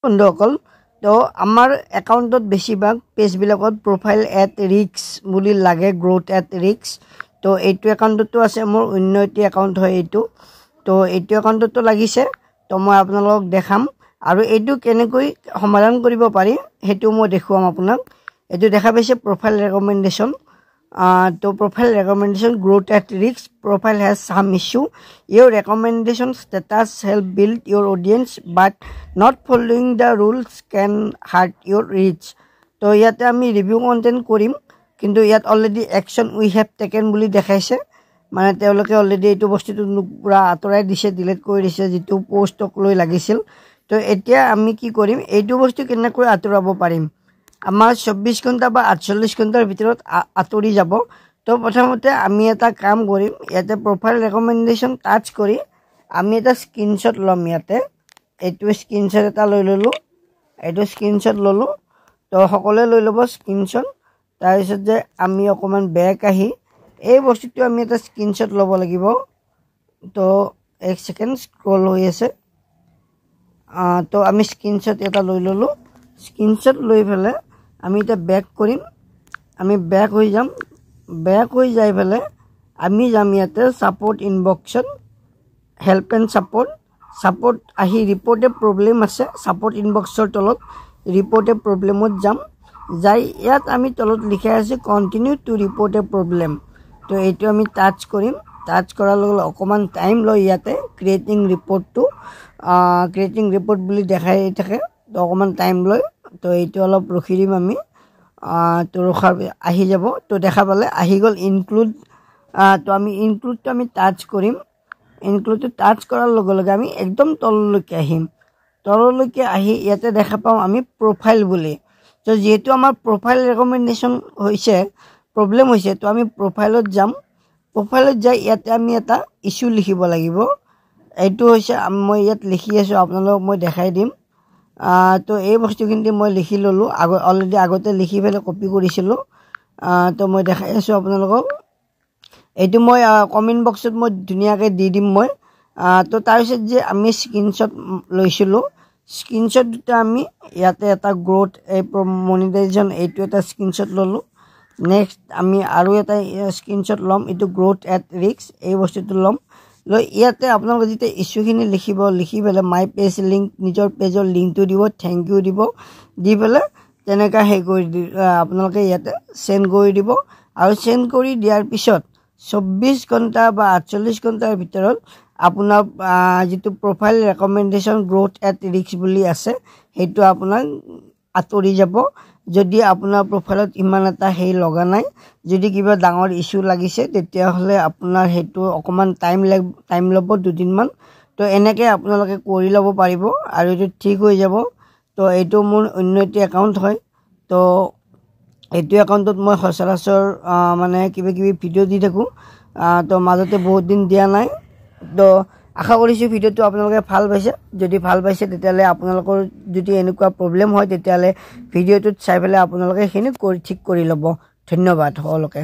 বন্ধুসকল তো আমাৰ একাউণ্টত বেছিভাগ পেজবিলাকত প্ৰফাইল এট ৰিক্স বুলি লাগে গ্ৰোথ এট ৰিক্স তো এইটো একাউণ্টতো আছে মোৰ অন্য এটি একাউণ্ট হয় এইটো তো এইটো একাউণ্টতো লাগিছে তো মই আপোনালোকক দেখাম আৰু এইটো কেনেকৈ সমাধান কৰিব পাৰি সেইটো মই দেখুৱাম আপোনাক এইটো দেখা পাইছে প্ৰফাইল ৰেকমেণ্ডেশ্যন তো profile recommendation growth at risk profile has some issue your recommendation status help build your audience but not following the rules can hurt your reach তো ইয়াতে আমি রিভিউ কন্টেন্ট কৰিম কিন্তু ইয়াত already action we have taken বুলি দেখাইছে মানে তেওঁলোকে অলৰেডি এইটো বস্তুটো পুৰা আতৰাই দিছে ডিলিট কৰি দিছে যেটো পোষ্টক লৈ লাগিছিল তো এতিয়া আমি কি কৰিম এইটো বস্তু কেনেকৈ আতৰাব পাৰিম আমাৰ 24 ঘণ্টা বা 48 ঘণ্টাৰ ভিতৰত আতৰি যাব তো প্ৰথমতে আমি এটা কাম কৰিম ইয়াতে প্ৰফাইল ৰেকমেণ্ডেশ্যন টাচ কৰি আমি এটা স্ক্ৰিনশ্বট লম ইয়াতে এইটো স্ক্ৰিনশ্বট এটা লৈ ললো এইটো স্ক্ৰিনশ্বট ললো তো সকলে লৈ লব স্ক্ৰিনশ্বট তাৰপিছত যে আমি অকমান বেক আহি এই বস্তুটো আমি এটা স্ক্ৰিনশ্বট লব লাগিব তো এক সেকেন্ড স্ক্ৰল হৈ আছে তো আমি স্ক্ৰিনশ্বট এটা লৈ ললো স্ক্ৰিনশ্বট লৈ ফেলে আমি এটা ব্যাক কৰিম আমি ব্যাক হৈ যাম ব্যাক হৈ যাই ফেলে আমি যাম ইয়াতে সাপোর্ট ইনবক্সত হেল্প এন্ড সাপোর্ট আহি ৰিপৰ্ট এ প্ৰবলেম আছে সাপোৰ্ট ইনবক্সৰ তলত ৰিপৰ্ট এ প্ৰবলেমত যাম যাই ইয়াত আমি তলত লিখা আছে continue to report A problem তো এইটো আমি টাচ কৰিম টাচ কৰাৰ লগে অকমান টাইম লয় ইয়াতে ক্ৰিয়েটিং ৰিপৰ্ট বুলি দেখাই থাকে তো অকমান টাইম লয় তো এইটো অলপ ৰখি দিম আমি তো ৰখাৰ আহি যাব তো দেখা পালে আহি গল ইনক্লুড তো আমি ইনক্লুডটো আমি টাচ কৰিম ইনক্লুডটো টাচ কৰাৰ লগে লগে আমি একদম তললৈকে আহিম তললৈকে আহি ইয়াতে দেখা পাম আমি প্ৰফাইল বুলি তো যেহেতু আমাৰ প্ৰফাইল ৰেকমেণ্ডেশ্যন হৈছে প্ৰবলেম হৈছে তো আমি প্ৰফাইলত যাম প্ৰফাইলত যাই ইয়াতে আমি এটা ইস্যু লিখিব লাগিব এইটো হৈছে মই ইয়াত লিখি আছো আপোনালোকক মই দেখাই দিম তো এই বস্তু কিন্তু মই লিখি ললো অলৰেডি আগতে লিখি ফেলে কপি কৰিছিলো তো মই দেখাই আছো আপোনালোকক এইটো মই কমেন্ট বক্সত মই ধুনিয়াকে দি দিম মই তো তাৰপিছত যে আমি স্ক্ৰিনশ্বট লৈছিলো স্ক্ৰিনশ্বট দুটা আমি ইয়াতে এটা গ্ৰোথ এই মনিটাইজেশন এইটো এটা স্ক্ৰিনশ্বট ললো নেক্সট আমি আৰু এটা স্ক্ৰিনশ্বট লম এটো গ্ৰোথ এট ৰিস্ক এই বস্তুটো লম লৈ ইয়াতে আপোনালোকে যেতে ইস্যুখিনি লিখি ফেলে মাই পেজ লিংক নিজৰ পেজৰ লিংকটো দিব থ্যাংক ইউ দিব দি ফেলে তেনেকা হে কৰি আপোনালোকে ইয়াতে সেন্ড কৰি দিব আৰু সেন্ড কৰি দিয়াৰ পিছত 24 ঘণ্টা বা 48 ঘণ্টাৰ ভিতৰত আপোনাৰ যেটো profile recommendation growth at risk বুলি আছে হেতু আপোনাৰ আতৰি যাব যদি আপোনাৰ প্ৰফাইলত ইমান এটা হেই লগা নাই যদি কিবা ডাঙৰ ইস্যু লাগিছে তেতিয়া হলে আপোনাৰ হেতু অকমান টাইম লব দুদিন মান তো এনেকে আপোনালোকে কৰি লব পাৰিব আৰু এটো ঠিক হৈ যাব তো এইটো মোৰ অন্য এটি একাউণ্ট হয় তো এইটো একাউণ্টত মই সচৰাচৰ মানে কিবা ভিডিও দি থাকো তো মাজতে বহুত দিন দিয়া নাই তো আশা কৰিছো ভিডিওটো আপোনালোকে ভাল পাইছে যদি ভাল পাইছে তেতিয়ালে আপোনালোকৰ যদি এনেকুৱা প্ৰবলেম হয় তেতিয়ালে ভিডিওটো চাই ফেলে আপোনালোকে হেনে ঠিক কৰি লব ধন্যবাদ সকলোকে